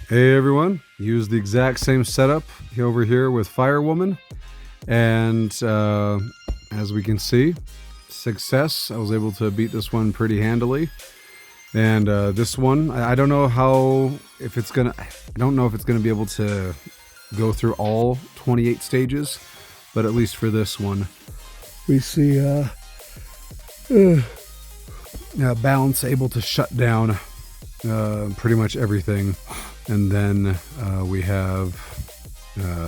Hey everyone, use the exact same setup over here with Firewoman, and as we can see, success. I was able to beat this one pretty handily, and this one, I don't know if it's gonna be able to go through all 28 stages, but at least for this one, we see balance able to shut down pretty much everything. And then we have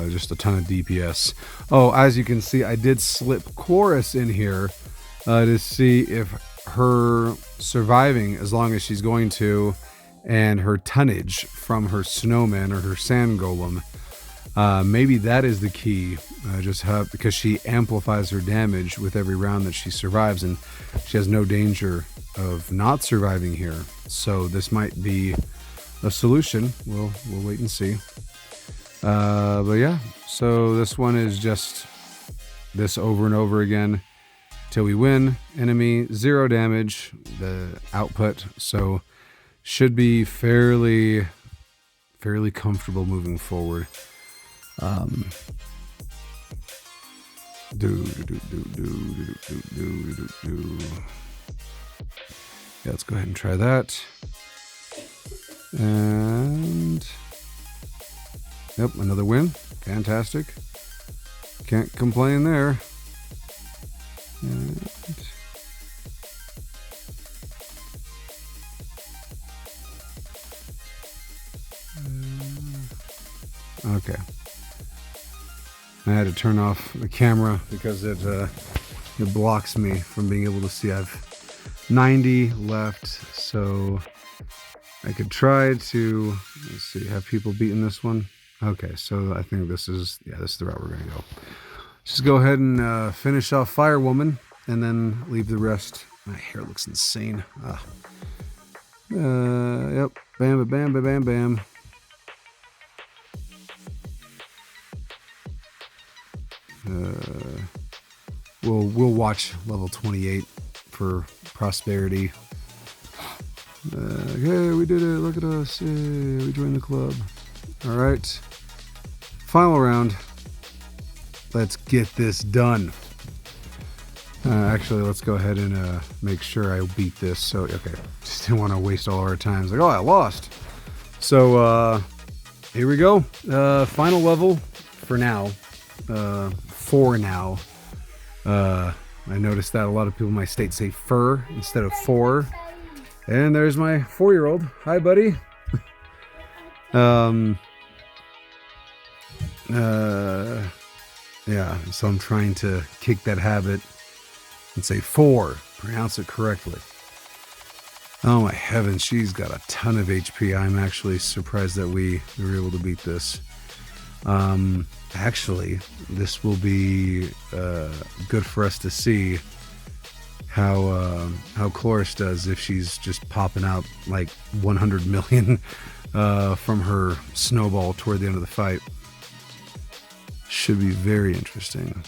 just a ton of DPS. Oh, as you can see, I did slip Chorus in here to see if her surviving, as long as she's going to, and her tonnage from her snowman or her sand golem. Maybe that is the key, because she amplifies her damage with every round that she survives, and she has no danger of not surviving here. So this might be a solution. We'll wait and see. But yeah, so this one is just this over and over again till we win. Enemy 0 damage, the output, so should be fairly comfortable moving forward. Yeah, let's go ahead and try that. And yep, another win. Fantastic. Can't complain there. And okay. I had to turn off the camera because it blocks me from being able to see. I have 90 left, so I could try to, let's see, have people beaten this one. Okay, so I think this is the route we're going to go. Just go ahead and finish off Firewoman, and then leave the rest. My hair looks insane. Yep, bam, bam, bam, bam, bam. We'll watch level 28 for prosperity. Okay, we did it. Look at us. Yay, we joined the club. All right. Final round. Let's get this done. Actually, let's go ahead and make sure I beat this. So, okay. Just didn't want to waste all our time. It's like, oh, I lost. So, here we go. Final level for now. For now. I noticed that a lot of people in my state say fur instead of for. And there's my 4-year-old. Hi, buddy. Yeah, so I'm trying to kick that habit and say 4. Pronounce it correctly. Oh my heavens, she's got a ton of HP. I'm actually surprised that we were able to beat this. Actually, this will be good for us to see how Chloris does if she's just popping out like 100 million from her snowball toward the end of the fight. Should be very interesting.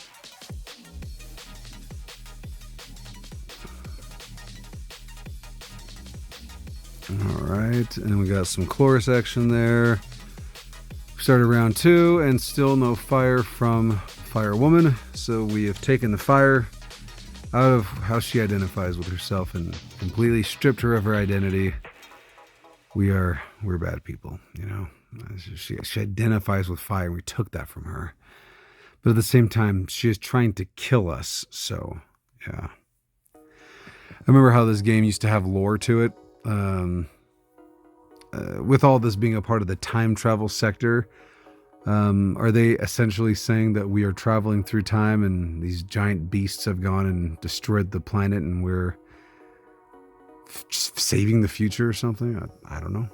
All right, and we got some Chloris action there. Started round 2 and still no fire from Firewoman, so we have taken the fire out of how she identifies with herself and completely stripped her of her identity. We're bad people, you know. She identifies with fire. We took that from her, but at the same time, she is trying to kill us. So, yeah. I remember how this game used to have lore to it. With all this being a part of the time travel sector, are they essentially saying that we are traveling through time and these giant beasts have gone and destroyed the planet and we're saving the future or something? I don't know.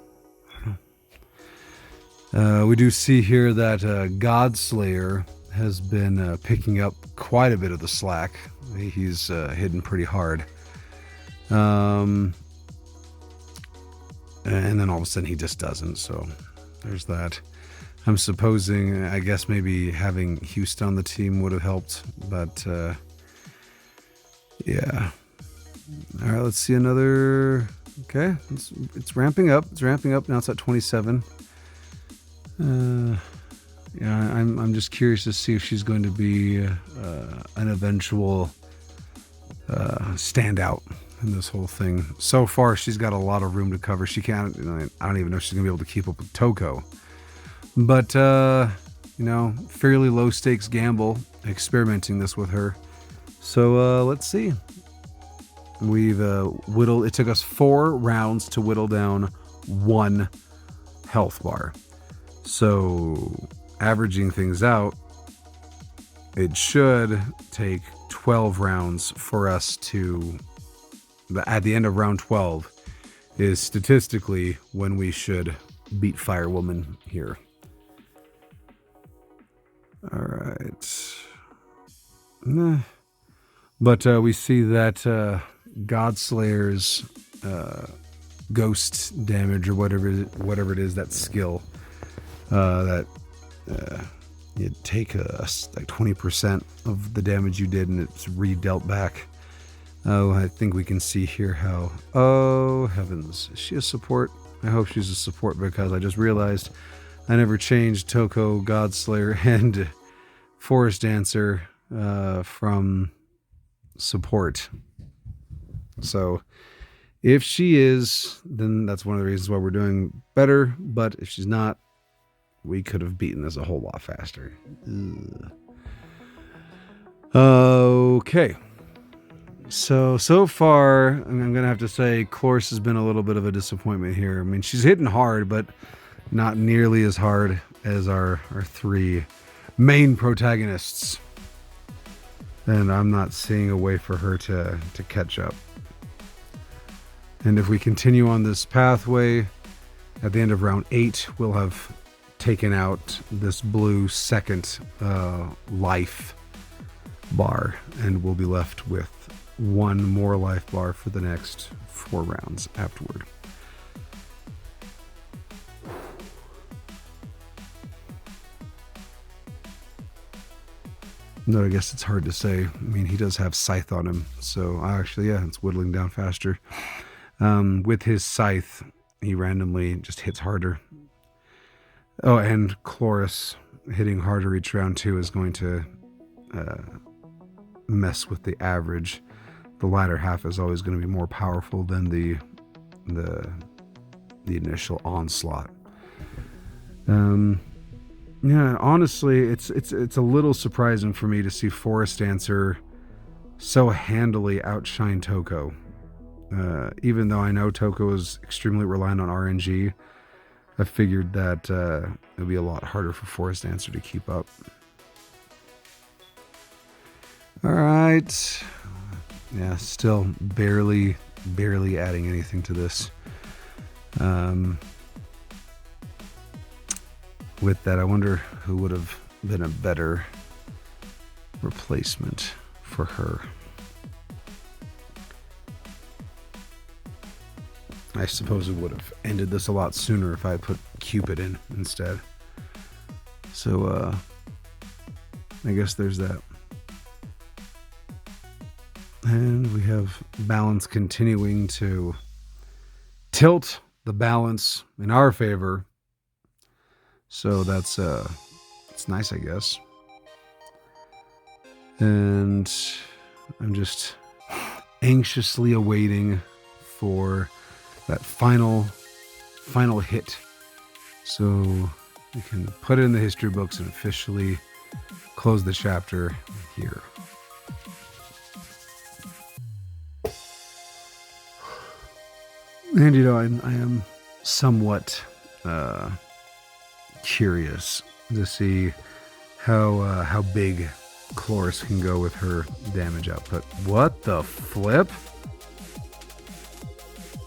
We do see here that Godslayer has been picking up quite a bit of the slack. He's hidden pretty hard. And then all of a sudden he just doesn't, so there's that. I'm supposing, I guess maybe having Houston on the team would have helped, but yeah. All right, let's see another. Okay, it's ramping up. It's ramping up. Now it's at 27. Yeah, I'm just curious to see if she's going to be an eventual standout in this whole thing. So far, she's got a lot of room to cover. She can't. I don't even know if she's gonna be able to keep up with Toko. But fairly low stakes gamble experimenting this with her. So let's see. We've whittled. It took us 4 rounds to whittle down 1 health bar. So averaging things out, it should take 12 rounds for us to, at the end of round 12 is statistically when we should beat Firewoman here. All right. But we see that Godslayer's ghost damage, or whatever it is, that skill, that you take like 20% of the damage you did and it's re-dealt back. Oh, I think we can see here how... Oh, heavens. Is she a support? I hope she's a support, because I just realized I never changed Toko, Godslayer, and Forest Dancer from support. So if she is, then that's one of the reasons why we're doing better. But if she's not, we could have beaten this a whole lot faster. Ugh. Okay. So far, I'm going to have to say Cloris has been a little bit of a disappointment here. I mean, she's hitting hard, but not nearly as hard as our 3 main protagonists. And I'm not seeing a way for her to catch up. And if we continue on this pathway, at the end of round 8, we'll have taken out this blue second life bar, and we'll be left with 1 more life bar for the next 4 rounds afterward. No, I guess it's hard to say. I mean, he does have Scythe on him, so actually, yeah, it's whittling down faster. With his Scythe, he randomly just hits harder. Oh, and Cloris hitting harder each round too is going to mess with the average. The latter half is always going to be more powerful than the initial onslaught. Yeah, honestly, it's a little surprising for me to see Forest Dancer so handily outshine Toko. Even though I know Toko is extremely reliant on RNG, I figured that it would be a lot harder for Forest Dancer to keep up. All right. Yeah, still barely adding anything to this. With that, I wonder who would have been a better replacement for her. I suppose it would have ended this a lot sooner if I had put Cupid in instead. So, I guess there's that. And we have balance continuing to tilt the balance in our favor. So that's it's nice, I guess. And I'm just anxiously awaiting for that final hit, so we can put it in the history books and officially close the chapter here. And I am somewhat curious to see how big Cloris can go with her damage output. What the flip?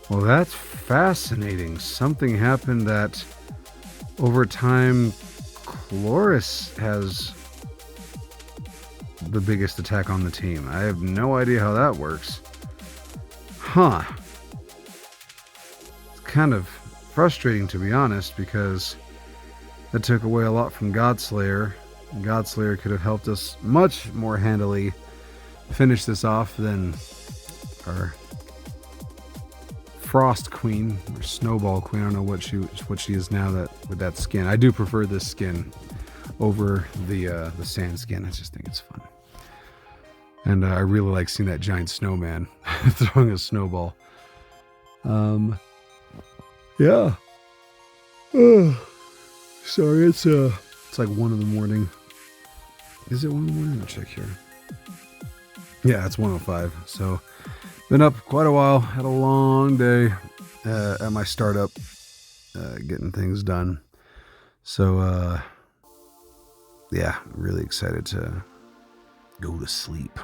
Well, that's fascinating. Something happened that over time Cloris has the biggest attack on the team. I have no idea how that works. Huh. It's kind of frustrating, to be honest, because that took away a lot from Godslayer. Godslayer could have helped us much more handily finish this off than our Frost Queen or Snowball Queen. I don't know what she is now with that skin. I do prefer this skin over the sand skin. I just think it's fun. And I really like seeing that giant snowman throwing a snowball. Yeah. Sorry, it's like 1 in the morning. Is it 1 in the morning? Let me check here. Yeah, it's 1:05. So, been up quite a while. Had a long day at my startup, getting things done. So, yeah, really excited to go to sleep.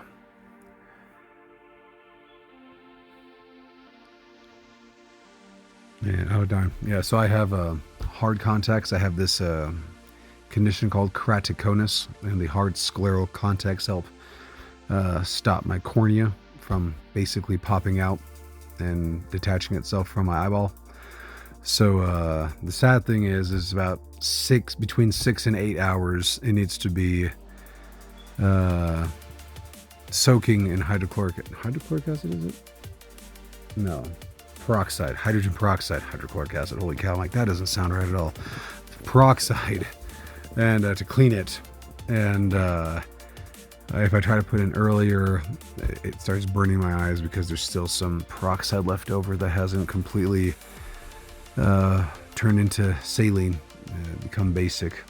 Man, oh darn. Yeah, so I have hard contacts. I have this condition called keratoconus, and the hard scleral contacts help stop my cornea from basically popping out and detaching itself from my eyeball. So the sad thing is about between 6 and 8 hours it needs to be soaking in hydrochloric acid, is it? No. Peroxide, hydrogen peroxide, hydrochloric acid. Holy cow, I'm like, that doesn't sound right at all. Peroxide, and to clean it. And if I try to put in earlier, it starts burning my eyes because there's still some peroxide left over that hasn't completely turned into saline, become basic.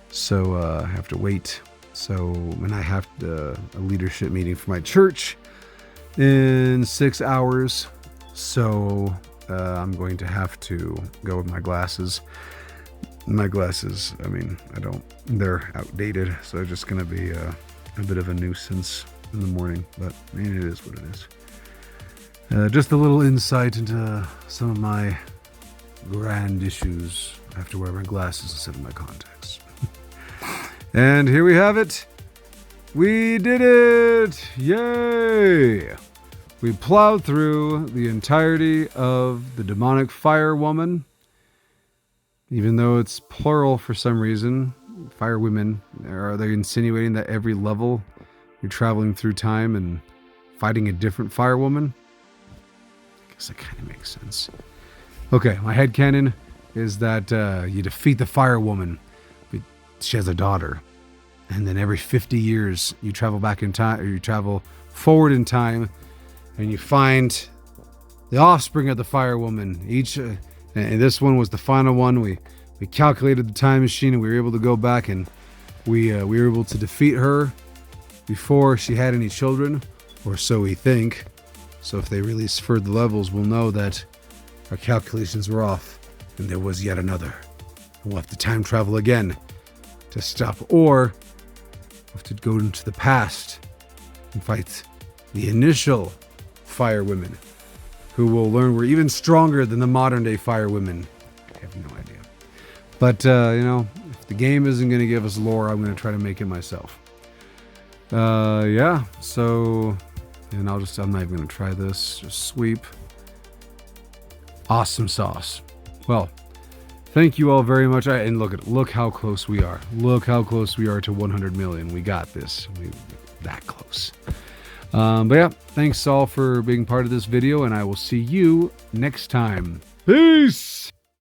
So I have to wait. So when I have a leadership meeting for my church in 6 hours, so I'm going to have to go with my glasses. My glasses, I mean, they're outdated, so they're just going to be a bit of a nuisance in the morning, but I mean, it is what it is. Just a little insight into some of my grand issues. I have to wear my glasses instead of my contacts. And here we have it. We did it! Yay! We plowed through the entirety of the Demonic-Firewoman. Even though it's plural for some reason, firewomen, are they insinuating that every level you're traveling through time and fighting a different firewoman? I guess that kind of makes sense. Okay, my headcanon is that you defeat the firewoman. She has a daughter. And then every 50 years, you travel back in time, or you travel forward in time, and you find the offspring of the firewoman. And this one was the final one. We calculated the time machine, and we were able to go back, and we were able to defeat her before she had any children, or so we think. So if they release further levels, we'll know that our calculations were off, and there was yet another. We'll have to time travel again to stop, or we'll have to go into the past and fight the initial firewomen, who will learn we're even stronger than the modern day firewomen. I have no idea. But, if the game isn't going to give us lore, I'm going to try to make it myself. Yeah, so, and I'm not even going to try this. Just sweep. Awesome sauce. Well, thank you all very much. And look how close we are. Look how close we are to 100 million. We got this. We're that close. But yeah, thanks all for being part of this video, and I will see you next time. Peace!